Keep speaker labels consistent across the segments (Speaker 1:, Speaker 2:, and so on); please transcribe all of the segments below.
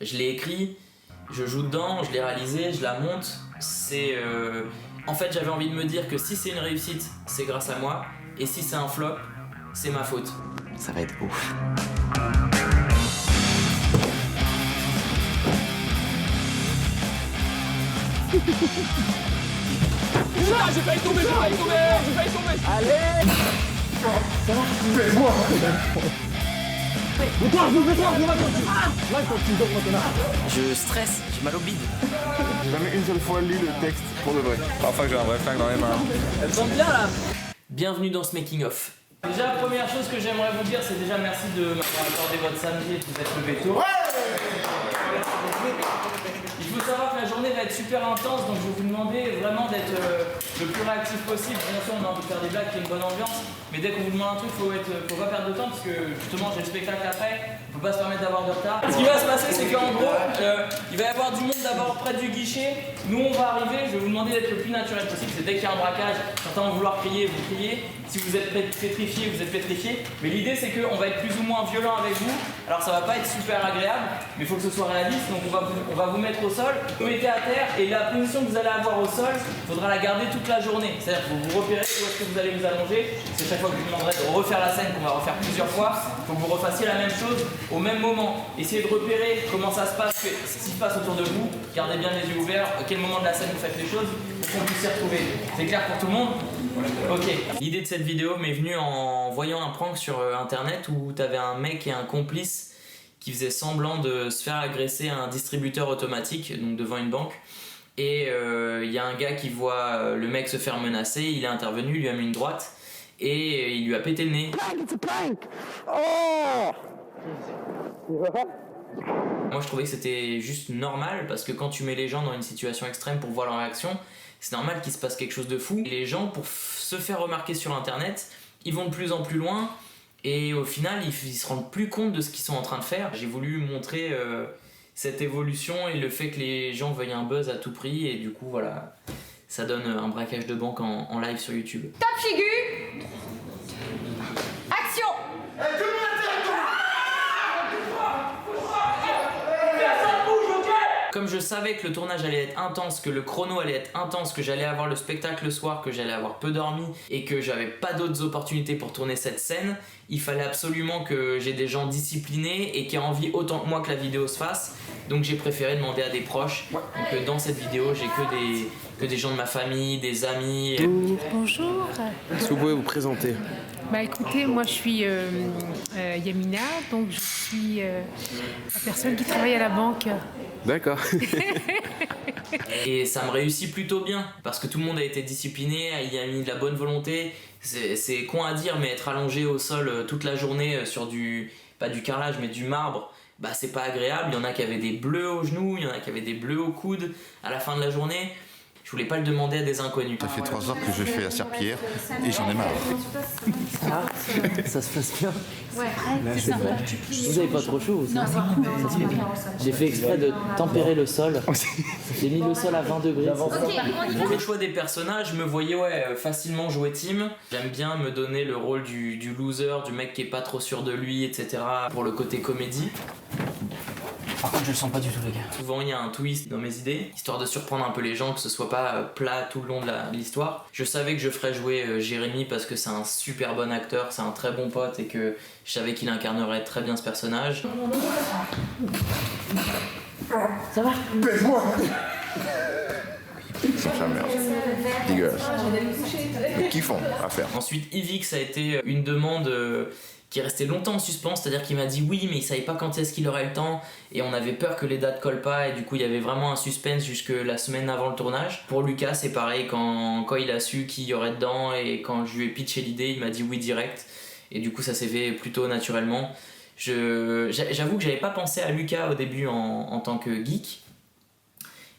Speaker 1: Je l'ai écrit, je joue dedans, je l'ai réalisé, je la monte. En fait, j'avais envie de me dire que si c'est une réussite, c'est grâce à moi, et si c'est un flop, c'est ma faute.
Speaker 2: Ça va être ouf.
Speaker 3: J'ai failli tomber. Allez.
Speaker 4: Fais-moi.
Speaker 1: Je stresse, j'ai mal au bide.
Speaker 4: J'ai jamais une seule fois lu le texte pour de vrai. Parfois j'ai un vrai flingue dans les mains.
Speaker 3: Elle tombe bien là.
Speaker 1: Bienvenue dans ce making-of. Déjà, première chose que j'aimerais vous dire, c'est déjà merci de m'avoir accordé votre samedi et de vous être levé tôt. Il faut savoir que la journée va être super intense, donc je vais vous demander vraiment d'être le plus réactif possible. Bien sûr, on a envie de faire des blagues, qu'il y ait une bonne ambiance, mais dès qu'on vous demande un truc, faut pas perdre de temps parce que justement j'ai le spectacle après, on peut pas se permettre d'avoir de retard. Ce qui va se passer, c'est qu'en gros, il va y avoir du monde d'abord près du guichet. Nous, on va arriver, je vais vous demander d'être le plus naturel possible. C'est dès qu'il y a un braquage, certains vont vouloir crier, vous criez. Si vous êtes pétrifié, vous êtes pétrifié. Mais l'idée, c'est qu'on va être plus ou moins violent avec vous. Alors ça va pas être super agréable, mais il faut que ce soit réaliste. Donc on va vous mettre au sol, vous mettez à terre, et la position que vous allez avoir au sol, il faudra la garder toute la journée. C'est-à-dire que vous repérez où est-ce que vous allez vous allonger. C'est chaque fois que je vous demanderai de refaire la scène, qu'on va refaire plusieurs fois. Il faut que vous refassiez la même chose au même moment. Essayez de repérer comment ça se passe, ce qui se passe autour de vous. Gardez bien les yeux ouverts. À quel moment de la scène vous faites les choses pour qu'on puisse s'y retrouver. C'est clair pour tout le monde? Ok. L'idée de cette vidéo m'est venue en voyant un prank sur internet où t'avais un mec et un complice qui faisait semblant de se faire agresser à un distributeur automatique, donc devant une banque. Et il y a un gars qui voit le mec se faire menacer, il est intervenu, il lui a mis une droite et il lui a pété le nez. Moi je trouvais que c'était juste normal parce que quand tu mets les gens dans une situation extrême pour voir leur réaction, c'est normal qu'il se passe quelque chose de fou. Et les gens, pour se faire remarquer sur internet, ils vont de plus en plus loin et au final ils se rendent plus compte de ce qu'ils sont en train de faire. J'ai voulu montrer cette évolution et le fait que les gens veuillent un buzz à tout prix et du coup voilà, ça donne un braquage de banque en live sur YouTube.
Speaker 5: Top figure. Action.
Speaker 1: Comme je savais que le tournage allait être intense, que le chrono allait être intense, que j'allais avoir le spectacle le soir, que j'allais avoir peu dormi et que j'avais pas d'autres opportunités pour tourner cette scène, il fallait absolument que j'ai des gens disciplinés et qui aient envie autant que moi que la vidéo se fasse. Donc j'ai préféré demander à des proches. Donc dans cette vidéo, j'ai que des gens de ma famille, des amis.
Speaker 6: Bonjour.
Speaker 2: Est-ce que vous pouvez vous présenter?
Speaker 6: Bah écoutez, moi je suis Yamina, donc je suis la personne qui travaille à la banque.
Speaker 2: D'accord.
Speaker 1: Et ça me réussit plutôt bien parce que tout le monde a été discipliné, il y a mis de la bonne volonté. C'est con à dire, mais être allongé au sol toute la journée sur pas du carrelage mais du marbre, bah c'est pas agréable. Il y en a qui avaient des bleus aux genoux, il y en a qui avaient des bleus aux coudes à la fin de la journée. Je voulais pas le demander à des inconnus.
Speaker 4: Ça fait 3 heures que je fais à Serpillière et j'en ai marre.
Speaker 3: Ça se passe bien.
Speaker 5: Ouais.
Speaker 3: C'est vrai. Vous avez pas trop chaud aussi? Non, c'est cool. J'ai fait exprès de tempérer le sol. J'ai mis le sol à 20 degrés.
Speaker 1: Pour le choix des personnages, je me voyais facilement jouer team. J'aime bien me donner le rôle du loser, du mec qui est pas trop sûr de lui, etc. pour le côté comédie.
Speaker 3: Par contre, je le sens pas du tout, les gars.
Speaker 1: Souvent, il y a un twist dans mes idées, histoire de surprendre un peu les gens, que ce soit pas plat tout le long de l'histoire. Je savais que je ferais jouer Jérémy parce que c'est un super bon acteur, c'est un très bon pote et que je savais qu'il incarnerait très bien ce personnage.
Speaker 3: Ça va?
Speaker 4: Baise-moi. Ça fait merde. Dégueulasse. Kiffant à faire.
Speaker 1: Ensuite, Yvix a été une demande qui est resté longtemps en suspens, c'est-à-dire qu'il m'a dit oui mais il savait pas quand est-ce qu'il aurait le temps et on avait peur que les dates collent pas et du coup il y avait vraiment un suspense jusque la semaine avant le tournage. Pour Lucas c'est pareil, quand il a su qui y aurait dedans et quand je lui ai pitché l'idée il m'a dit oui direct et du coup ça s'est fait plutôt naturellement. J'avoue que j'avais pas pensé à Lucas au début en tant que geek.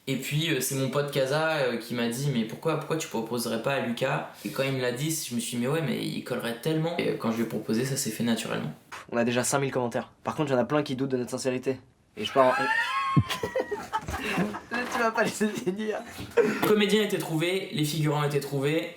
Speaker 1: Et puis c'est mon pote Kaza qui m'a dit mais pourquoi tu proposerais pas à Lucas? Et quand il me l'a dit, je me suis dit mais ouais mais il collerait tellement. Et quand je lui ai proposé, ça s'est fait naturellement.
Speaker 3: On a déjà 5000 commentaires. Par contre, il y en a plein qui doutent de notre sincérité. Et je pars en... Tu vas pas laisser finir.
Speaker 1: Les comédiens étaient trouvés, les figurants étaient trouvés.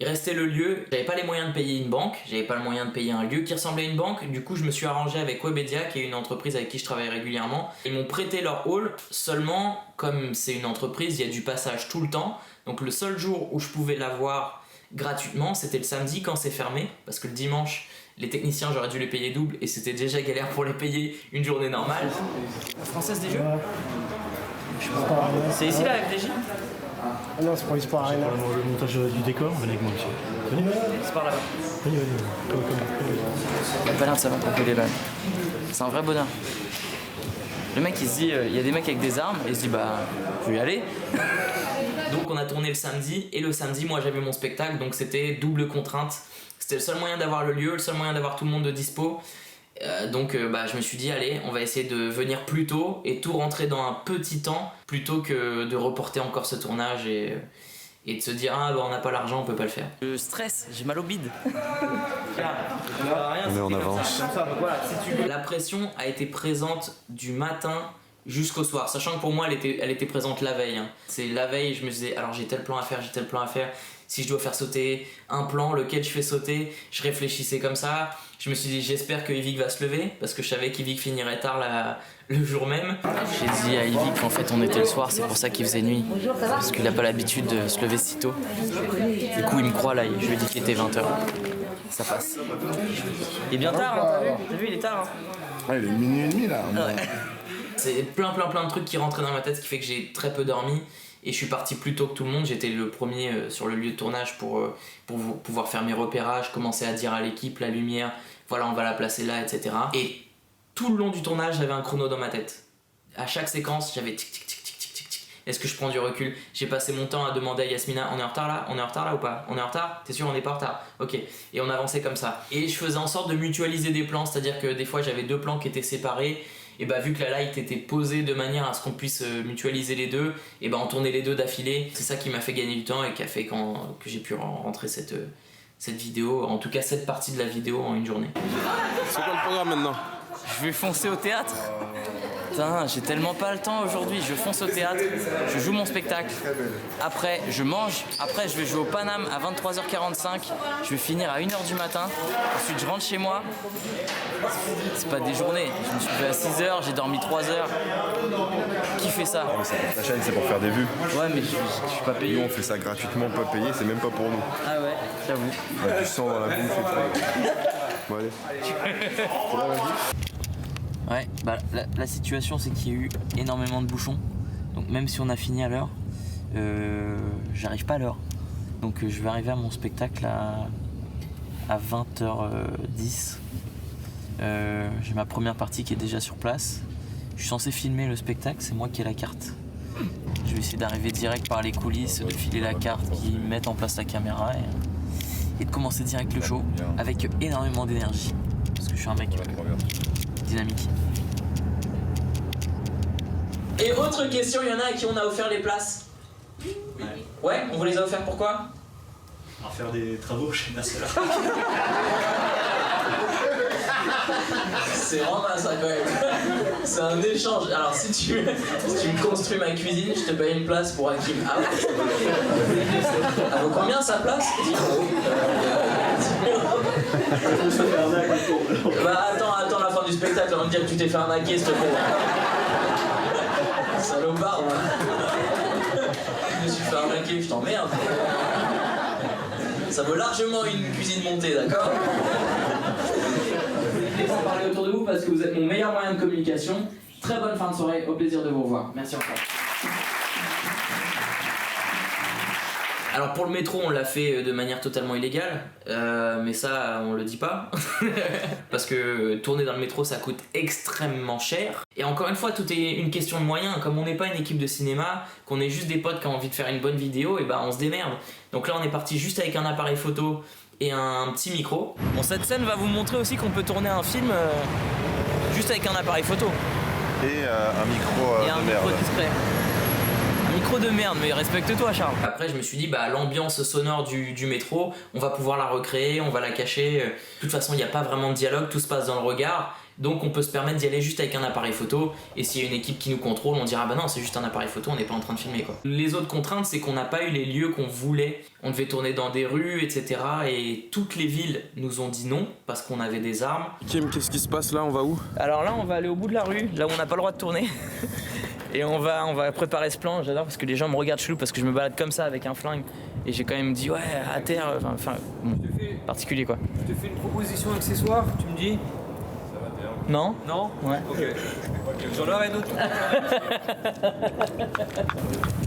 Speaker 1: Il restait le lieu, j'avais pas les moyens de payer une banque, j'avais pas le moyen de payer un lieu qui ressemblait à une banque, du coup je me suis arrangé avec Webedia qui est une entreprise avec qui je travaille régulièrement. Ils m'ont prêté leur hall, seulement comme c'est une entreprise, il y a du passage tout le temps, donc le seul jour où je pouvais l'avoir gratuitement c'était le samedi quand c'est fermé, parce que le dimanche les techniciens j'aurais dû les payer double et c'était déjà galère pour les payer une journée normale. La Française des Jeux ? C'est ici la FDJ ?
Speaker 7: Non, c'est pour l'Esport Arena.
Speaker 8: Pour le montage du décor, venez avec moi, monsieur. Venez.
Speaker 1: C'est par là-bas.
Speaker 8: Venez.
Speaker 3: Il a pas l'air de savoir pomper les balles. C'est un vrai bonheur. Le mec il se dit, il y a des mecs avec des armes et il se dit bah je vais y aller.
Speaker 1: Donc on a tourné le samedi et le samedi moi j'avais mon spectacle donc c'était double contrainte. C'était le seul moyen d'avoir le lieu, le seul moyen d'avoir tout le monde de dispo. Donc je me suis dit allez on va essayer de venir plus tôt et tout rentrer dans un petit temps plutôt que de reporter encore ce tournage et de se dire on n'a pas l'argent on peut pas le faire.
Speaker 3: Je stresse, j'ai mal au bide.
Speaker 2: On est en avance.
Speaker 1: La pression a été présente du matin jusqu'au soir, sachant que pour moi elle était présente la veille. C'est la veille je me disais alors j'ai tel plan à faire, si je dois faire sauter un plan, lequel je fais sauter, je réfléchissais comme ça. Je me suis dit j'espère que Yvick va se lever parce que je savais qu'Yvick finirait tard le jour même.
Speaker 3: J'ai dit à Yvick qu'en fait on était le soir, c'est pour ça qu'il faisait nuit. Parce qu'il n'a pas l'habitude de se lever si tôt. Du coup il me croit là, je lui ai dit qu'il était 20h. Ça passe. Il est bien tard, hein, t'as vu il est tard.
Speaker 4: Ah, il est minuit et demi là.
Speaker 1: C'est plein de trucs qui rentraient dans ma tête, ce qui fait que j'ai très peu dormi. Et je suis parti plus tôt que tout le monde, j'étais le premier sur le lieu de tournage pour pouvoir faire mes repérages, commencer à dire à l'équipe la lumière, voilà on va la placer là, etc. Et tout le long du tournage j'avais un chrono dans ma tête. À chaque séquence j'avais tic tic tic tic tic tic tic. Est-ce que je prends du recul? J'ai passé mon temps à demander à Yasmina on est en retard là ou pas? On est en retard? T'es sûr on n'est pas en retard? Ok. Et on avançait comme ça. Et je faisais en sorte de mutualiser des plans, c'est-à-dire que des fois j'avais deux plans qui étaient séparés. Et vu que la light était posée de manière à ce qu'on puisse mutualiser les deux, et on tournait les deux d'affilée. C'est ça qui m'a fait gagner du temps et qui a fait que j'ai pu rentrer cette vidéo, en tout cas cette partie de la vidéo en une journée.
Speaker 4: C'est quoi le programme maintenant?
Speaker 3: Je vais foncer au théâtre. Putain, j'ai tellement pas le temps aujourd'hui. Je fonce au théâtre, je joue mon spectacle. Après, je mange. Après, je vais jouer au Paname à 23h45. Je vais finir à 1h du matin. Ensuite, je rentre chez moi. C'est pas des journées. Je me suis levé à 6h, j'ai dormi 3h. Qui fait ça?
Speaker 4: La chaîne, c'est pour faire des vues.
Speaker 3: Ouais, mais je suis pas payé.
Speaker 4: Nous, on fait ça gratuitement, pas payé, c'est même pas pour nous.
Speaker 3: Ah ouais, j'avoue.
Speaker 4: On a du sang dans la bouffe et tout. Bon, allez.
Speaker 3: Ouais, la situation c'est qu'il y a eu énormément de bouchons. Donc même si on a fini à l'heure, j'arrive pas à l'heure. Donc je vais arriver à mon spectacle à 20h10. J'ai ma première partie qui est déjà sur place. Je suis censé filmer le spectacle, c'est moi qui ai la carte. Je vais essayer d'arriver direct par les coulisses, de filer la carte, qui mettent en place la caméra et de commencer direct le show avec énormément d'énergie. Parce que je suis un mec dynamique.
Speaker 1: Et autre question, il y en a à qui on a offert les places? Ouais, on vous les a offert pourquoi?
Speaker 8: Pour faire des travaux chez ma sœur.
Speaker 1: C'est vraiment ça quand même. C'est un échange. Alors si tu me construis ma cuisine, je te paye une place pour Hakim. Ah ouais. Elle vaut combien sa place? Attends la fin du spectacle avant de dire que tu t'es fait arnaquer, s'il te plaît. Salopard, moi. Je me suis fait arnaquer, je t'emmerde. Ça vaut largement une cuisine montée, d'accord? Laissez parler autour de vous parce que vous êtes mon meilleur moyen de communication. Très bonne fin de soirée, au plaisir de vous revoir. Merci encore. Alors pour le métro, on l'a fait de manière totalement illégale, mais ça, on le dit pas. Parce que tourner dans le métro, ça coûte extrêmement cher. Et encore une fois, tout est une question de moyens. Comme on n'est pas une équipe de cinéma, qu'on est juste des potes qui ont envie de faire une bonne vidéo, et on se démerde. Donc là, on est parti juste avec un appareil photo et un petit micro. Bon, cette scène va vous montrer aussi qu'on peut tourner un film juste avec un appareil photo.
Speaker 4: Et un micro
Speaker 1: et un
Speaker 4: de
Speaker 1: micro
Speaker 4: merde.
Speaker 1: discret. Un micro de merde, mais respecte-toi Charles. Après je me suis dit l'ambiance sonore du métro, on va pouvoir la recréer, on va la cacher. De toute façon il n'y a pas vraiment de dialogue, tout se passe dans le regard.
Speaker 3: Donc on peut se permettre d'y aller juste avec un appareil photo, et s'il y a une équipe qui nous contrôle, on dira bah non, c'est juste un appareil photo, on n'est pas en train de filmer quoi. Les autres contraintes, c'est qu'on n'a pas eu les lieux qu'on voulait. On devait tourner dans des rues, etc. Et toutes les villes nous ont dit non parce qu'on avait des armes.
Speaker 2: Kim, qu'est-ce qui se passe là? On va où?
Speaker 3: Alors là, on va aller au bout de la rue, là où on n'a pas le droit de tourner. Et on va préparer ce plan. J'adore parce que les gens me regardent chelou parce que je me balade comme ça avec un flingue. Et j'ai quand même dit ouais, à terre, enfin bon, particulier quoi.
Speaker 1: Je te fais une proposition accessoire, tu me dis.
Speaker 3: Non?
Speaker 1: Non?
Speaker 3: Ouais.
Speaker 1: Ok. J'en aurai une autre.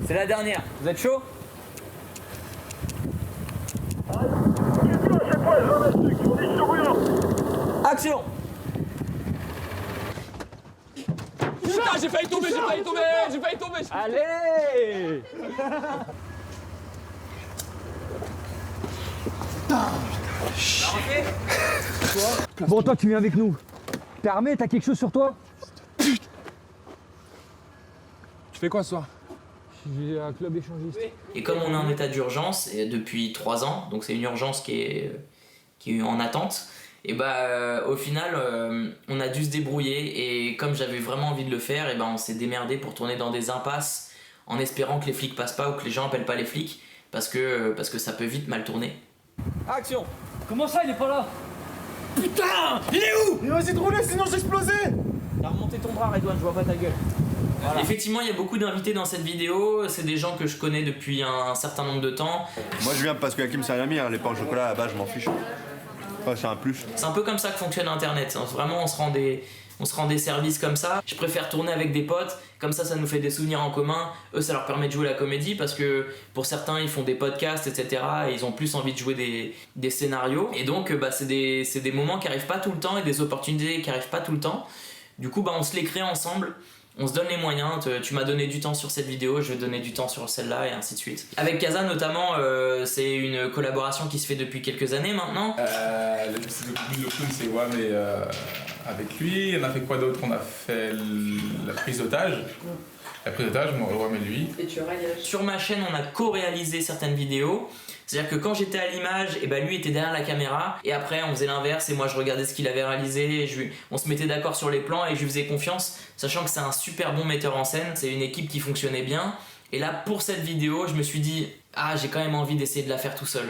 Speaker 1: C'est la dernière. Vous êtes chaud? Action!
Speaker 9: Putain, j'ai failli tomber.
Speaker 1: Allez!
Speaker 7: Bon, toi, tu viens avec nous. T'es armé? T'as quelque chose sur toi?
Speaker 4: Tu fais quoi ce soir?
Speaker 7: J'ai un club échangiste.
Speaker 3: Et comme on est en état d'urgence depuis 3 ans, donc c'est une urgence qui est en attente, et au final on a dû se débrouiller, et comme j'avais vraiment envie de le faire, et on s'est démerdé pour tourner dans des impasses en espérant que les flics passent pas ou que les gens appellent pas les flics parce que ça peut vite mal tourner.
Speaker 1: Action! Comment ça, il est pas là?
Speaker 9: Putain, il est où?
Speaker 4: Il va essayer de rouler sinon j'explosais.
Speaker 1: T'as remonté ton bras, Redouane, je vois pas ta gueule. Voilà.
Speaker 3: Effectivement, il y a beaucoup d'invités dans cette vidéo, c'est des gens que je connais depuis un certain nombre de temps.
Speaker 10: Moi je viens parce que Hakim c'est un ami, les pains au chocolat à la base je m'en fiche. Ouais, c'est un plus.
Speaker 3: C'est un peu comme ça que fonctionne internet, vraiment on se rend des services comme ça. Je préfère tourner avec des potes, comme ça nous fait des souvenirs en commun. Eux ça leur permet de jouer la comédie parce que pour certains ils font des podcasts etc. et ils ont plus envie de jouer des scénarios. Et donc c'est des moments qui arrivent pas tout le temps et des opportunités qui arrivent pas tout le temps. Du coup on se les crée ensemble. On se donne les moyens, tu m'as donné du temps sur cette vidéo, je vais donner du temps sur celle-là et ainsi de suite. Avec Kaza notamment, c'est une collaboration qui se fait depuis quelques années maintenant.
Speaker 4: Le film c'est ouais mais avec lui, on a fait quoi d'autre? On a fait la prise d'otage. La prise d'otage, ouais mais lui.
Speaker 5: Et tu réalises.
Speaker 3: Sur ma chaîne, on a co-réalisé certaines vidéos. C'est-à-dire que quand j'étais à l'image, lui était derrière la caméra, et après on faisait l'inverse, et moi je regardais ce qu'il avait réalisé, et on se mettait d'accord sur les plans et je lui faisais confiance, sachant que c'est un super bon metteur en scène, c'est une équipe qui fonctionnait bien. Et là pour cette vidéo, je me suis dit, j'ai quand même envie d'essayer de la faire tout seul.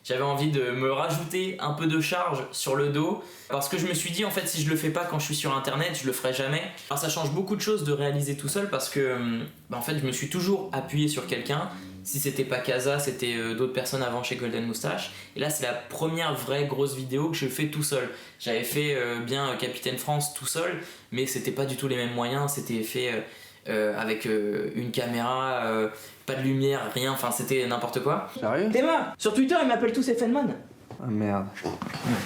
Speaker 3: J'avais envie de me rajouter un peu de charge sur le dos, parce que je me suis dit en fait si je le fais pas quand je suis sur internet, je le ferai jamais. Alors ça change beaucoup de choses de réaliser tout seul parce que en fait je me suis toujours appuyé sur quelqu'un. Si c'était pas Kaza, c'était d'autres personnes avant chez Golden Moustache. Et là c'est la première vraie grosse vidéo que je fais tout seul. J'avais fait bien Capitaine France tout seul, mais c'était pas du tout les mêmes moyens, c'était fait avec une caméra, pas de lumière, rien, enfin c'était n'importe quoi.
Speaker 7: Sérieux?
Speaker 3: Théma, sur Twitter ils m'appellent tous Effenman.
Speaker 10: Ah merde.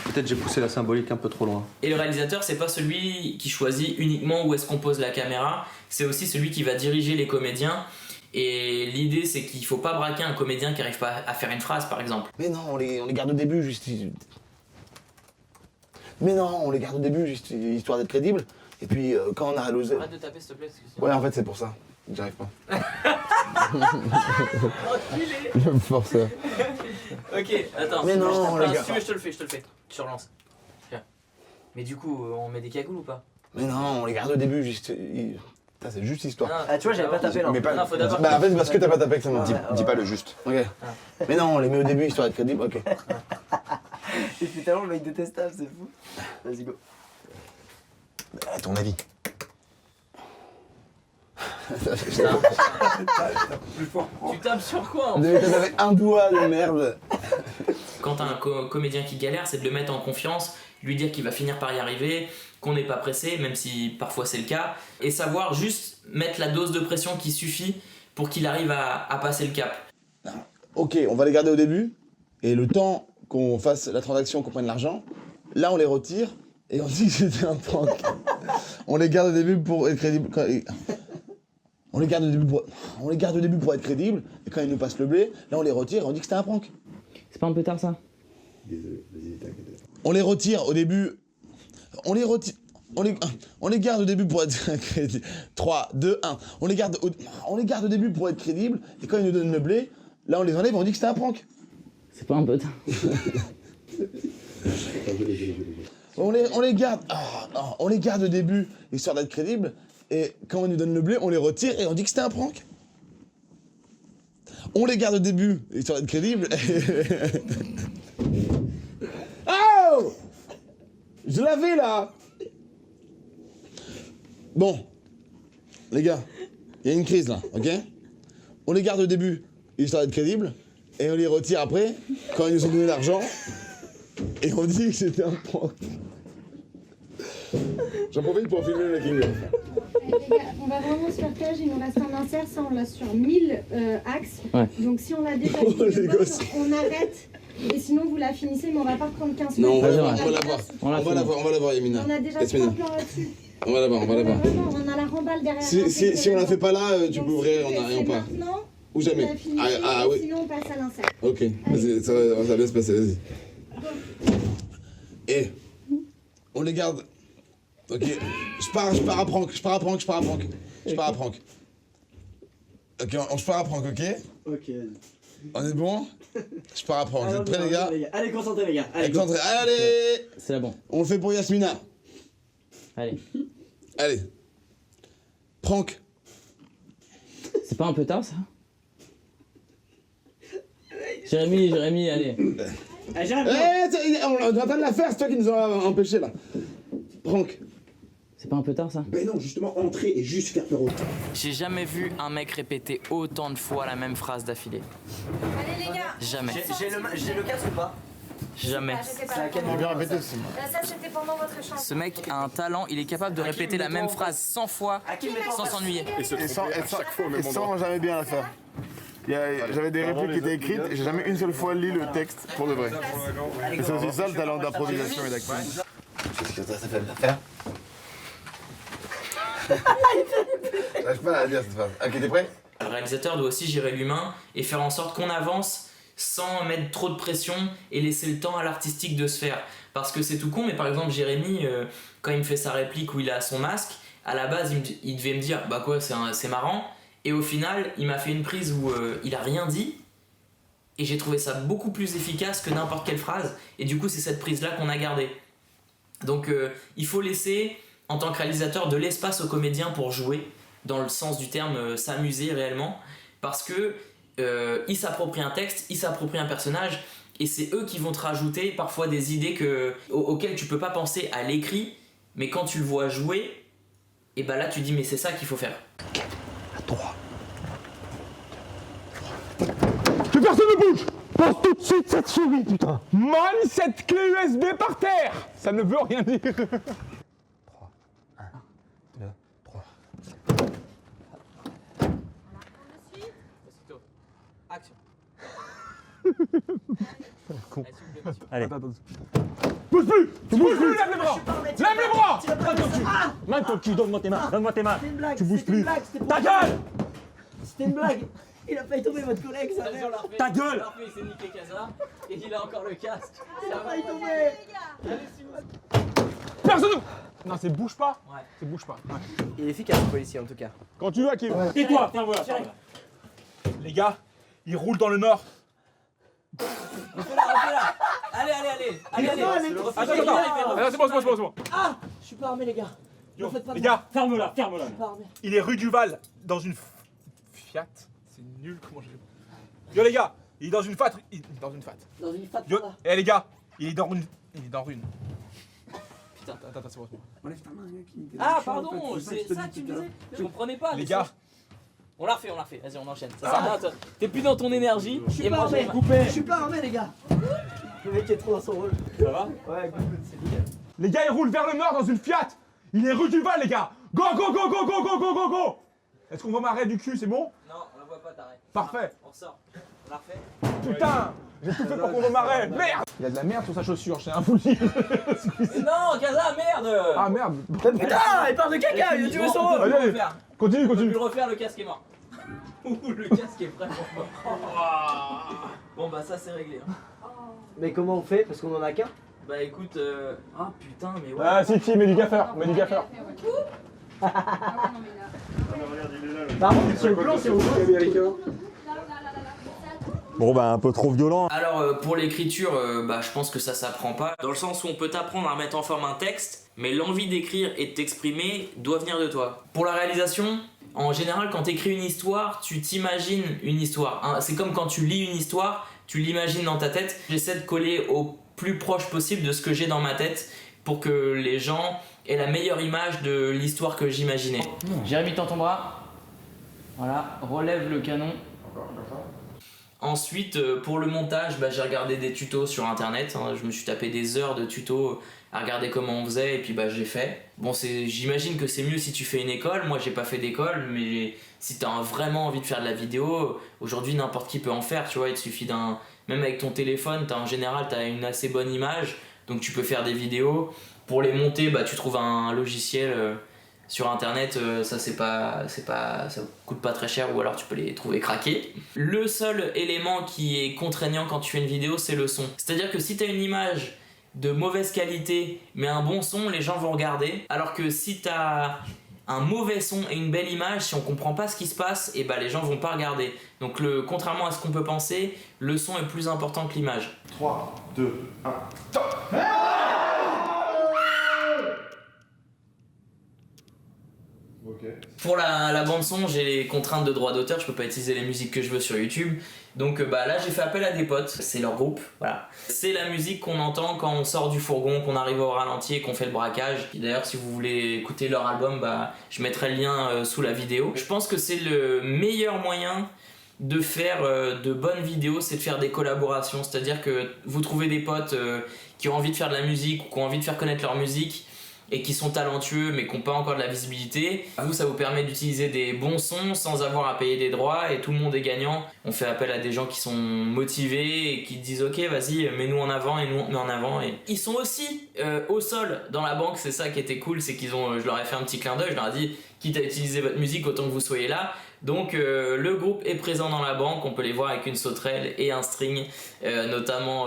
Speaker 10: Peut-être j'ai poussé la symbolique un peu trop loin.
Speaker 3: Et le réalisateur c'est pas celui qui choisit uniquement où est-ce qu'on pose la caméra, c'est aussi celui qui va diriger les comédiens. Et l'idée c'est qu'il faut pas braquer un comédien qui arrive pas à faire une phrase par exemple.
Speaker 7: Mais non, on les garde au début, juste. Mais non, on les garde au début, juste histoire d'être crédible. Et puis quand on a loser.
Speaker 3: Arrête de taper s'il te plaît.
Speaker 7: Ouais, en fait, c'est pour ça. J'arrive pas. Je me force.
Speaker 3: Ok, attends.
Speaker 7: Mais non, les gars.
Speaker 3: Si tu veux, je te le fais. Tu relances. Tiens. Mais du coup, on met des cagoules ou pas?
Speaker 7: Mais non, on les garde au début, juste. Putain, c'est juste histoire.
Speaker 3: Ah, tu vois, j'avais pas tapé là.
Speaker 7: Mais pas...
Speaker 3: Non, faut d'abord.
Speaker 7: Bah, en fait, parce que t'as pas tapé que ça m'a.
Speaker 10: Dis pas le juste.
Speaker 7: Ok. Mais non, on les met au début, histoire d'être crédible, ok.
Speaker 3: Et puis tellement le mec détestable, c'est fou. Vas-y, go.
Speaker 10: À ton avis.
Speaker 3: Tu tapes sur quoi
Speaker 7: On devait taper avec un doigt de merde.
Speaker 3: Quand t'as un comédien qui galère, c'est de le mettre en confiance, lui dire qu'il va finir par y arriver, qu'on n'est pas pressé, même si parfois c'est le cas, et savoir juste mettre la dose de pression qui suffit pour qu'il arrive à passer le cap.
Speaker 7: Ok, on va les garder au début, et le temps qu'on fasse la transaction, qu'on prenne l'argent, là on les retire, et on dit que c'était un prank. On les garde au début pour être crédible. On les garde au début pour être crédible, et quand ils nous passent le blé, là on les retire et on dit que c'était un prank.
Speaker 3: C'est pas un peu tard ça?
Speaker 7: On les retire au début. On les garde au début pour être crédible. 3, 2, 1. On les garde au début pour être crédible, et quand ils nous donnent le blé, là on les enlève et on dit que c'était un prank.
Speaker 3: C'est pas un peu tard.
Speaker 7: On les garde. On les garde au début, histoire d'être crédible. Et quand on nous donne le blé, on les retire et on dit que c'était un prank. On les garde au début, histoire d'être crédible. Oh! Je l'avais là! Bon, les gars, il y a une crise là, ok? On les garde au début, histoire d'être crédible, et on les retire après, quand ils nous ont donné l'argent, et on dit que c'était un prank. J'en profite pour filmer le making of.
Speaker 11: Les gars, on va vraiment se faire piège, il nous reste un insert, ça on l'a sur 1000 axes.
Speaker 3: Ouais.
Speaker 11: Donc si on l'a déjà
Speaker 7: Oh,
Speaker 11: fini,
Speaker 7: les gosses.
Speaker 11: on arrête. Et sinon vous la finissez, mais on va pas reprendre 15 minutes.
Speaker 7: Non, on va
Speaker 3: Vas-y,
Speaker 7: la voir. On va la voir, Yamina.
Speaker 11: On a déjà
Speaker 7: Yasmina.
Speaker 11: 3 plans là-dessus.
Speaker 7: On va la voir.
Speaker 11: Vraiment, on a la remballe derrière.
Speaker 7: Si on la fait pas là, tu peux ouvrir et on part.
Speaker 11: Maintenant,
Speaker 7: Ou jamais. Oui.
Speaker 11: sinon on passe à l'insert.
Speaker 7: Ok, vas-y, ça va bien se passer, vas-y. Et on les garde. Ok, je pars à prank. Ok, je pars à prank, ok?
Speaker 9: Ok.
Speaker 7: On est bon? Je pars à prank. Vous êtes prêts, les gars?
Speaker 9: Allez, concentrez les gars.
Speaker 7: Allez!
Speaker 3: C'est là bon.
Speaker 7: On le fait pour Yasmina.
Speaker 3: Allez.
Speaker 7: Allez. Prank.
Speaker 3: C'est pas un peu tard ça? Jérémy, allez.
Speaker 7: On est en train de la faire, c'est toi qui nous as empêchés là. Prank.
Speaker 3: C'est pas un peu tard ça?
Speaker 9: Ben non, justement, entrer et juste faire peur aux...
Speaker 1: J'ai jamais vu un mec répéter autant de fois la même phrase d'affilée.
Speaker 5: Allez les gars.
Speaker 1: Jamais.
Speaker 3: J'ai le casque ou pas?
Speaker 1: Jamais.
Speaker 7: J'ai bien répété aussi.
Speaker 5: Ça c'était pendant votre échange.
Speaker 1: Ce mec a un talent, il est capable de répéter la même phrase 100 fois sans s'ennuyer.
Speaker 10: Et sans jamais bien la faire. J'avais des répliques qui étaient écrites et j'ai jamais une seule fois lu le texte pour de vrai. Et c'est aussi ça le talent d'improvisation et d'acting.
Speaker 7: Qu'est-ce que ça fait de la faire? J'arrive pas à la dire cette phrase. Ok, t'es prêt?
Speaker 1: Le réalisateur doit aussi gérer l'humain et faire en sorte qu'on avance sans mettre trop de pression et laisser le temps à l'artistique de se faire. Parce que c'est tout con, mais par exemple Jérémy, quand il me fait sa réplique où il a son masque, à la base il devait me dire bah quoi c'est marrant, et au final il m'a fait une prise où il a rien dit, et j'ai trouvé ça beaucoup plus efficace que n'importe quelle phrase, et du coup c'est cette prise là qu'on a gardée. Donc il faut laisser en tant que réalisateur de l'espace aux comédiens pour jouer, dans le sens du terme s'amuser réellement, parce que ils s'approprient un texte, ils s'approprient un personnage, et c'est eux qui vont te rajouter parfois des idées auxquelles tu peux pas penser à l'écrit, mais quand tu le vois jouer, et bah là tu dis mais c'est ça qu'il faut faire.
Speaker 9: Que personne ne bouge! Pose tout de suite cette souris, putain! Man, cette clé USB par terre! Ça ne veut rien dire! 3, 1, 2, 3.
Speaker 1: Action.
Speaker 8: Allez.
Speaker 9: Bouge plus! Tu bouges plus! Lève les bras! Lève les bras! Main ton cul, donne-moi tes mains! Donne-moi tes mains! Tu bouges plus! Ta gueule!
Speaker 12: C'était une blague. Il a failli tomber votre collègue, ça merde.
Speaker 9: Ta gueule!
Speaker 1: Il s'est niqué Casa et il a encore le casque.
Speaker 12: Il a failli tomber.
Speaker 9: Personne! Non, c'est bouge pas!
Speaker 1: Ouais.
Speaker 9: C'est bouge pas. Ouais.
Speaker 12: Il est efficace, le policier, en tout cas.
Speaker 9: Quand tu veux, Kim. Et toi, tiens, voilà. Les gars, ils roulent dans le nord.
Speaker 1: Refais-la. Allez.
Speaker 9: Attends, c'est bon.
Speaker 12: Ah, je suis pas armé, les gars.
Speaker 9: Yo,
Speaker 12: Ne faites pas
Speaker 9: les
Speaker 12: de
Speaker 9: gars, ferme-la.
Speaker 12: Je suis pas armé.
Speaker 9: Il est rue du Val, dans une Fiat. C'est nul, comment je... Yo les gars, il est dans une fat. Dans une fat.
Speaker 12: Dans une fat.
Speaker 9: Yo, les gars, il est dans une.
Speaker 1: Putain.
Speaker 9: Attends, c'est bon.
Speaker 12: Enlève ta main, qui...
Speaker 1: Ah pardon, c'est ça que tu me disais. Je comprenais pas.
Speaker 9: Les gars.
Speaker 1: On la refait. Vas-y, on enchaîne. Ça sert à rien, t'es plus dans ton énergie.
Speaker 12: Je suis pas armé. Je suis pas armé, les gars. Le mec est trop dans son rôle.
Speaker 9: Ça va?
Speaker 12: Ouais, c'est nickel.
Speaker 9: Les gars, ils roulent vers le nord dans une Fiat. Il est rue du Val, les gars. Go! Est-ce qu'on voit ma raie du cul, c'est bon?
Speaker 1: Non, on la voit pas, t'arrêtes.
Speaker 9: Parfait.
Speaker 1: On ressort. On la refait.
Speaker 9: Putain, j'ai tout fait pour qu'on voit ma raie. Merde. Il y a de la merde sur sa chaussure, je tiens à vous le dire.
Speaker 1: Non, Casa, merde.
Speaker 9: Ah merde.
Speaker 12: Putain, il parle de caca, il a tué son rôle.
Speaker 9: Allez, continue.
Speaker 1: On peut plus le refaire, le casque est mort. Ouh, le casque est vraiment mort. Bon bah ça c'est réglé. Hein.
Speaker 12: Mais comment on fait? Parce qu'on en a qu'un.
Speaker 1: Bah écoute, ah putain mais ouais.
Speaker 9: Ah si, mets du gaffeur,
Speaker 12: Par contre, sur le plan, c'est où?
Speaker 8: Bon bah un peu trop violent.
Speaker 3: Alors pour l'écriture, je pense que ça s'apprend pas. Dans le sens où on peut t'apprendre à mettre en forme un texte, mais l'envie d'écrire et de t'exprimer doit venir de toi. Pour la réalisation, en général quand tu écris une histoire, tu t'imagines une histoire. Hein, c'est comme quand tu lis une histoire, tu l'imagines dans ta tête. J'essaie de coller au plus proche possible de ce que j'ai dans ma tête pour que les gens aient la meilleure image de l'histoire que j'imaginais.
Speaker 1: Jérémy, tends ton bras. Voilà, relève le canon.
Speaker 3: Ensuite, pour le montage, j'ai regardé des tutos sur internet. Hein, je me suis tapé des heures de tutos à regarder comment on faisait et puis j'ai fait. Bon, j'imagine que c'est mieux si tu fais une école. Moi, j'ai pas fait d'école, mais si t'as vraiment envie de faire de la vidéo, aujourd'hui n'importe qui peut en faire. Tu vois, il suffit d'un. Même avec ton téléphone, en général, t'as une assez bonne image, donc tu peux faire des vidéos. Pour les monter, tu trouves un logiciel. Sur internet, ça coûte pas très cher ou alors tu peux les trouver craqués. Le seul élément qui est contraignant quand tu fais une vidéo, c'est le son. C'est-à-dire que si tu as une image de mauvaise qualité mais un bon son, les gens vont regarder. Alors que si tu as un mauvais son et une belle image, si on comprend pas ce qui se passe, et les gens vont pas regarder. Donc contrairement à ce qu'on peut penser, le son est plus important que l'image.
Speaker 10: 3, 2, 1, top.
Speaker 3: Pour la bande son, j'ai les contraintes de droit d'auteur, je peux pas utiliser les musiques que je veux sur YouTube. Donc là j'ai fait appel à des potes, c'est leur groupe, voilà. C'est la musique qu'on entend quand on sort du fourgon, qu'on arrive au ralenti et qu'on fait le braquage. D'ailleurs si vous voulez écouter leur album, je mettrai le lien sous la vidéo. Je pense que c'est le meilleur moyen de faire de bonnes vidéos, c'est de faire des collaborations. C'est-à-dire que vous trouvez des potes qui ont envie de faire de la musique ou qui ont envie de faire connaître leur musique et qui sont talentueux mais qui n'ont pas encore de la visibilité. Vous, ça vous permet d'utiliser des bons sons sans avoir à payer des droits et tout le monde est gagnant. On fait appel à des gens qui sont motivés et qui disent ok vas-y mets-nous en avant et nous on te met en avant. Et ils sont aussi au sol dans la banque, c'est ça qui était cool, c'est qu'ils ont, je leur ai fait un petit clin d'œil, je leur ai dit quitte à utiliser votre musique autant que vous soyez là. Donc le groupe est présent dans la banque, on peut les voir avec une sauterelle et un string notamment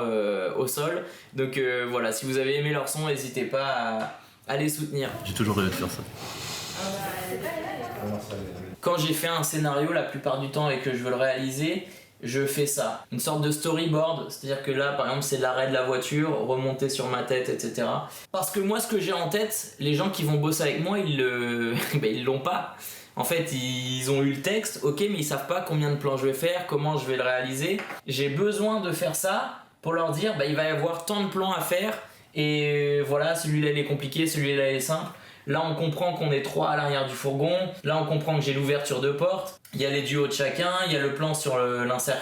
Speaker 3: au sol. Donc voilà, si vous avez aimé leur son, n'hésitez pas à les soutenir.
Speaker 13: J'ai toujours rêvé de faire ça.
Speaker 3: Quand j'ai fait un scénario la plupart du temps et que je veux le réaliser, je fais ça. Une sorte de storyboard, c'est-à-dire que là par exemple c'est l'arrêt de la voiture, remonter sur ma tête, etc. Parce que moi ce que j'ai en tête, les gens qui vont bosser avec moi, ils l'ont pas. En fait, ils ont eu le texte, ok, mais ils savent pas combien de plans je vais faire, comment je vais le réaliser. J'ai besoin de faire ça pour leur dire, il va y avoir tant de plans à faire, et voilà, celui-là il est compliqué, celui-là il est simple. Là on comprend qu'on est 3 à l'arrière du fourgon, là on comprend que j'ai l'ouverture de porte, il y a les duos de chacun, il y a le plan sur l'insert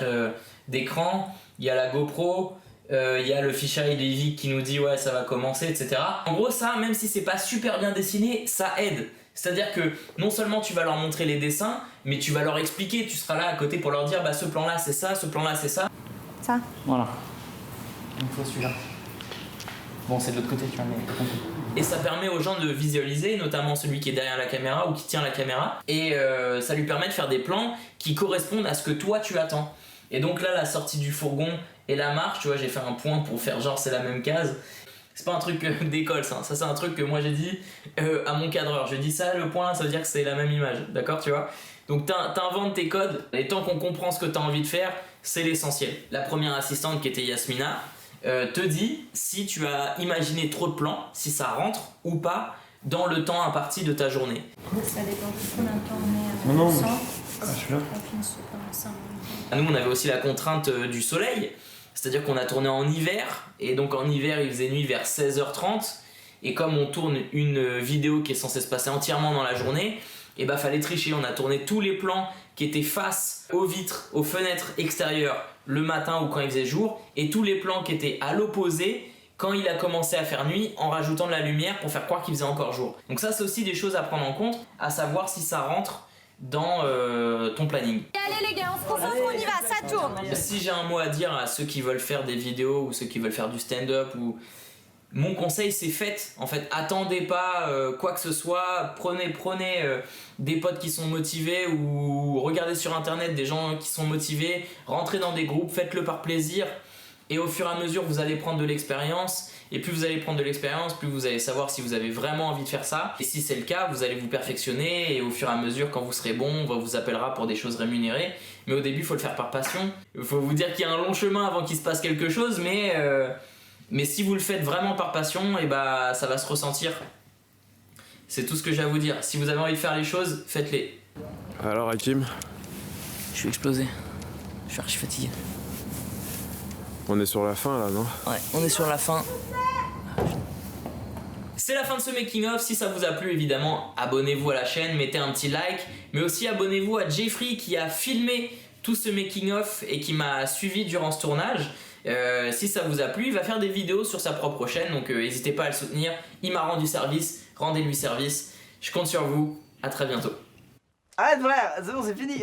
Speaker 3: d'écran, il y a la GoPro, il y a le fisheye d'Evic qui nous dit ouais ça va commencer, etc. En gros ça, même si c'est pas super bien dessiné, ça aide. C'est-à-dire que non seulement tu vas leur montrer les dessins, mais tu vas leur expliquer, tu seras là à côté pour leur dire ce plan là c'est ça, ce plan là c'est ça.
Speaker 5: Ça.
Speaker 1: Voilà. Une fois celui-là. Bon, c'est de l'autre côté, tu vois, mais t'as compris.
Speaker 3: Et ça permet aux gens de visualiser, notamment celui qui est derrière la caméra ou qui tient la caméra. Et ça lui permet de faire des plans qui correspondent à ce que toi tu attends. Et donc là, la sortie du fourgon et la marche, tu vois, j'ai fait un point pour faire genre c'est la même case. C'est pas un truc d'école ça c'est un truc que moi j'ai dit à mon cadreur. J'ai dit ça, le point là, ça veut dire que c'est la même image, d'accord, tu vois. Donc t'inventes tes codes, et tant qu'on comprend ce que t'as envie de faire, c'est l'essentiel. La première assistante qui était Yasmina, te dit si tu as imaginé trop de plans, si ça rentre ou pas dans le temps imparti de ta journée.
Speaker 5: Ça dépend de combien de temps on est à
Speaker 1: je suis là.
Speaker 3: Nous on avait aussi la contrainte du soleil, c'est-à-dire qu'on a tourné en hiver, et donc en hiver il faisait nuit vers 16h30, et comme on tourne une vidéo qui est censée se passer entièrement dans la journée, et fallait tricher, on a tourné tous les plans qui étaient face aux vitres, aux fenêtres extérieures le matin ou quand il faisait jour, et tous les plans qui étaient à l'opposé quand il a commencé à faire nuit, en rajoutant de la lumière pour faire croire qu'il faisait encore jour. Donc ça c'est aussi des choses à prendre en compte, à savoir si ça rentre dans ton planning.
Speaker 5: Allez les gars, on se concentre, on y va, ça tourne.
Speaker 3: Si j'ai un mot à dire à ceux qui veulent faire des vidéos ou ceux qui veulent faire du stand-up, ou mon conseil c'est faites, en fait, attendez pas quoi que ce soit, prenez des potes qui sont motivés ou regardez sur internet des gens qui sont motivés, rentrez dans des groupes, faites-le par plaisir et au fur et à mesure vous allez prendre de l'expérience
Speaker 1: et plus vous allez prendre de l'expérience, plus vous allez savoir si vous avez vraiment envie de faire ça. Et si c'est le cas, vous allez vous perfectionner et au fur et à mesure, quand vous serez bon, on vous appellera pour des choses rémunérées. Mais au début, il faut le faire par passion. Il faut vous dire qu'il y a un long chemin avant qu'il se passe quelque chose, mais si vous le faites vraiment par passion, et bah, ça va se ressentir. C'est tout ce que j'ai à vous dire. Si vous avez envie de faire les choses, faites-les.
Speaker 2: Alors Hakim,
Speaker 3: Je suis explosé. Je suis archi fatigué.
Speaker 2: on est sur la fin là, non?
Speaker 3: Ouais, on est sur la fin.
Speaker 1: C'est la fin de ce making of. Si ça vous a plu, évidemment, abonnez-vous à la chaîne, mettez un petit like, mais aussi abonnez-vous à Jeffrey qui a filmé tout ce making of et qui m'a suivi durant ce tournage. Si ça vous a plu, il va faire des vidéos sur sa propre chaîne, donc n'hésitez pas à le soutenir. Il m'a rendu service, rendez-lui service. Je compte sur vous. À très bientôt.
Speaker 12: Arrête frère, c'est bon, c'est fini.